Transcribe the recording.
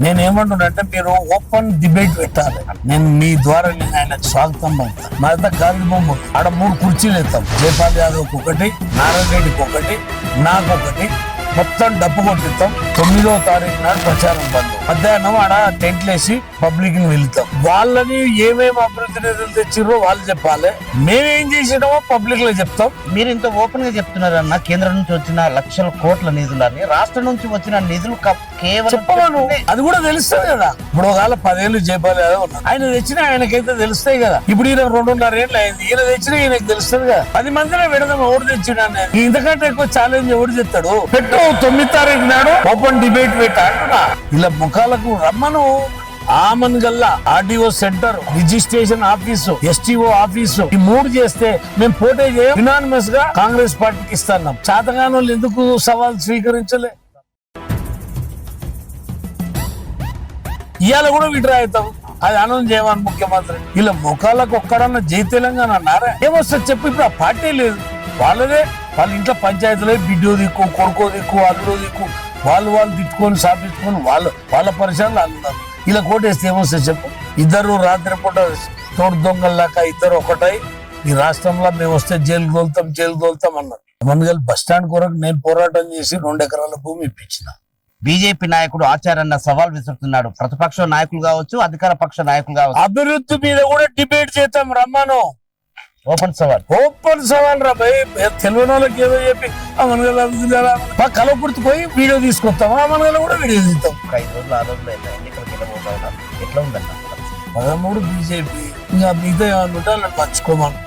నేనేమంటున్నానంటే మీరు open debate పెట్టాలి. నేను మీ ద్వారా నేను ఆయనకు స్వాగతం పంపుతాను. మా దగ్గర గాంధీ బొమ్మ ఆడ 3 కుర్చీలు ఎత్తాం. జయపాల్ యాదవ్కి ఒకటి, నారాయణ రెడ్డికి ఒకటి, నాకొకటి, మొత్తం డప్పు కొట్టిస్తాం. 9వ తారీఖు నాడు ప్రచారం బంధు. మధ్యాహ్నం ఆడ టెంట్లు వేసి పబ్లిక్ ని వెళ్తాం. వాళ్ళని ఏమేమి అభివృద్ధి నిధులు తెచ్చిర్రో వాళ్ళు చెప్పాలి, మేమేం చేసినామో పబ్లిక్ లో చెప్తాం. మీరు ఇంత ఓపెన్ గా చెప్తున్నారన్న, కేంద్రం నుంచి వచ్చిన లక్షల కోట్ల నిధులని, రాష్ట్రం నుంచి వచ్చిన నిధులు కేవలం చెప్పమను, అది కూడా తెలుస్తుంది కదా. ఇప్పుడు ఒకవేళ 10 ఏళ్ళు జయపాల్ యాదవ్ ఉన్నారు, ఆయన తెచ్చిన ఆయనకైతే తెలుస్తాయి కదా. ఇప్పుడు ఈయన 2.5 ఏళ్ళు అయింది, ఈయన తెచ్చిన ఈయనకి తెలుస్తుంది కదా. 10 మందిలో విడదాం ఎవరు తెచ్చిన ఇంతకంటే ఎక్కువ ఛాలెంజ్ ఎవరు చెప్తాడు. పెట్టు 9వ తారీఖు నాడు ఓపెన్ డిబేట్ పెట్టా అంటున్నా. ఇలా ముఖాలకు రమ్మను. Amman Galla RDO centre, registration office, STO office, ఈ 3 చేస్తే మేము పోటీ చేయం. యునానిమస్ గా కాంగ్రెస్ పార్టీకి ఇస్తున్నాం. చేతగాని వాళ్ళు ఎందుకు సవాల్ స్వీకరించలే? ఇవాళ కూడా విడ్రా అవుతాం. అది అనౌన్స్ చేయమని ముఖ్యమంత్రి. ఇలా ముఖాలకు ఒక్కడన్నా జై తెలంగాణ అన్నారా? ఏమొస్తుంది చెప్పు. ఇప్పుడు ఆ పార్టీ లేదు, వాళ్ళదే. వాళ్ళ ఇంట్లో పంచాయతీలో బిడ్డో దిక్కు, కొడుకో దిక్కు, అల్లుడో దిక్కు, వాళ్ళు తిట్టుకొని సాపించుకొని వాళ్ళ పరిసరాలు అన్నారు. ఇలా కోటేస్తే ఏమొస్తుంది చెప్పు. ఇద్దరు రాత్రిపూట తోడు దొంగల్లాక ఇద్దరు ఒకటై ఈ రాష్ట్రంలో మేము వస్తే జైలు తోలుతాం అన్నారు. మందుగల్ బస్ స్టాండ్ కొరకు నేను పోరాటం చేసి 2 ఎకరాల భూమి ఇప్పించిన. బీజేపీ నాయకుడు ఆచార్యన్న సవాల్ విసురుతున్నాడు. ప్రతిపక్ష నాయకులు కావచ్చు, అధికార పక్ష నాయకులు కావచ్చు, అభివృద్ధి మీద కూడా డిబేట్ చేద్దాం రమ్మను. ఓపెన్ సవాల్ రా భయ్. తెలియని వాళ్ళకి ఏదో చెప్పి ఆ కలవకుర్తి పోయి వీడియో తీసుకొస్తాం. ఆ మనగల కూడా వీడియో తీస్తాం. 5 రోజులు 6 రోజులు ఎన్నికలకు వెళ్ళబోతా ఉన్నారు. ఎట్లా ఉందన్న 13 బీజేపీ. ఇంకా మిగతా ఏమనుకుంటే వాళ్ళని మర్చుకోమని.